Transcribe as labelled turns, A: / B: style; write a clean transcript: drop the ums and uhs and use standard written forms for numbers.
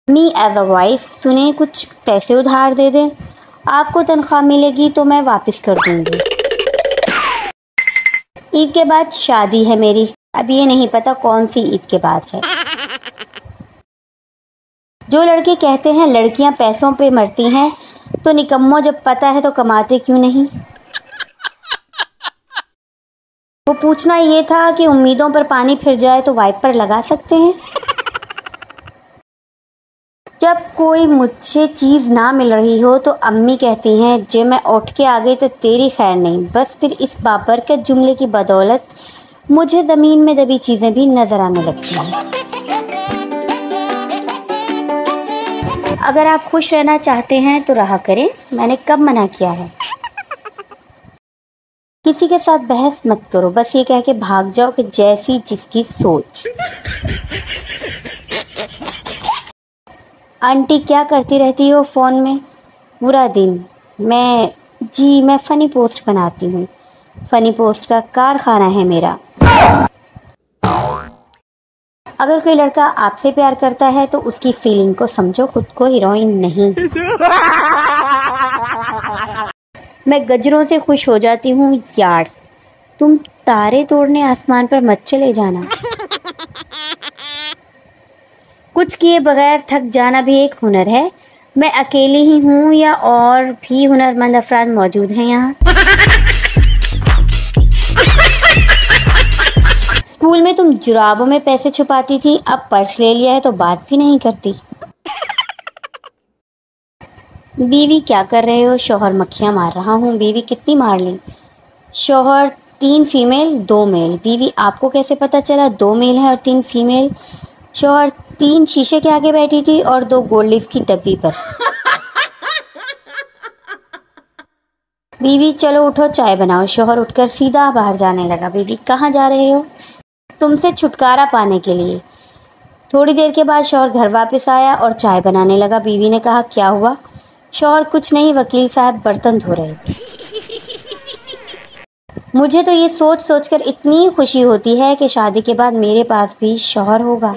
A: Me as a wife, सुने कुछ पैसे उधार दे दें, आपको तनख्वाह मिलेगी तो मैं वापस कर दूंगी। ईद के बाद शादी है मेरी, अब ये नहीं पता कौन सी ईद के बाद है। जो लड़के कहते हैं लड़कियां पैसों पे मरती हैं, तो निकम्मों जब पता है तो कमाते क्यों नहीं। वो पूछना ये था कि उम्मीदों पर पानी फिर जाए तो वाइपर लगा सकते हैं। जब कोई मुझसे चीज़ ना मिल रही हो तो अम्मी कहती हैं जे मैं उठ के आ गई तो तेरी खैर नहीं। बस फिर इस बाबरकत जुमले की बदौलत मुझे ज़मीन में दबी चीज़ें भी नज़र आने लगती हैं। अगर आप खुश रहना चाहते हैं तो रहा करें, मैंने कब मना किया है। किसी के साथ बहस मत करो, बस ये कह के भाग जाओ कि जैसी जिसकी सोच। आंटी क्या करती रहती हो फ़ोन में पूरा दिन? मैं फ़नी पोस्ट बनाती हूँ। फ़नी पोस्ट का कारखाना है मेरा। अगर कोई लड़का आपसे प्यार करता है तो उसकी फीलिंग को समझो, खुद को हीरोइन नहीं। मैं गजरों से खुश हो जाती हूँ यार, तुम तारे तोड़ने आसमान पर मत चले जाना। कुछ किए बगैर थक जाना भी एक हुनर है। मैं अकेली ही हूँ या और भी हुनरमंद अफराद मौजूद हैं यहाँ? स्कूल में तुम जुराबों में पैसे छुपाती थी, अब पर्स ले लिया है तो बात भी नहीं करती। बीवी क्या कर रहे हो? शौहर मक्खियाँ मार रहा हूँ। बीवी कितनी मार ली? शौहर 3 फीमेल 2 मेल। बीवी आपको कैसे पता चला 2 मेल है और 3 फीमेल? शौहर 3 शीशे के आगे बैठी थी और 2 गोल्ड लीफ की डब्बी पर। बीवी चलो उठो चाय बनाओ। शौहर उठकर सीधा बाहर जाने लगा। बीवी कहाँ जा रहे हो? तुमसे छुटकारा पाने के लिए। थोड़ी देर के बाद शौहर घर वापस आया और चाय बनाने लगा। बीवी ने कहा क्या हुआ? शौहर कुछ नहीं, वकील साहब बर्तन धो रहे थे। मुझे तो ये सोच सोचकर इतनी खुशी होती है कि शादी के बाद मेरे पास भी शौहर होगा।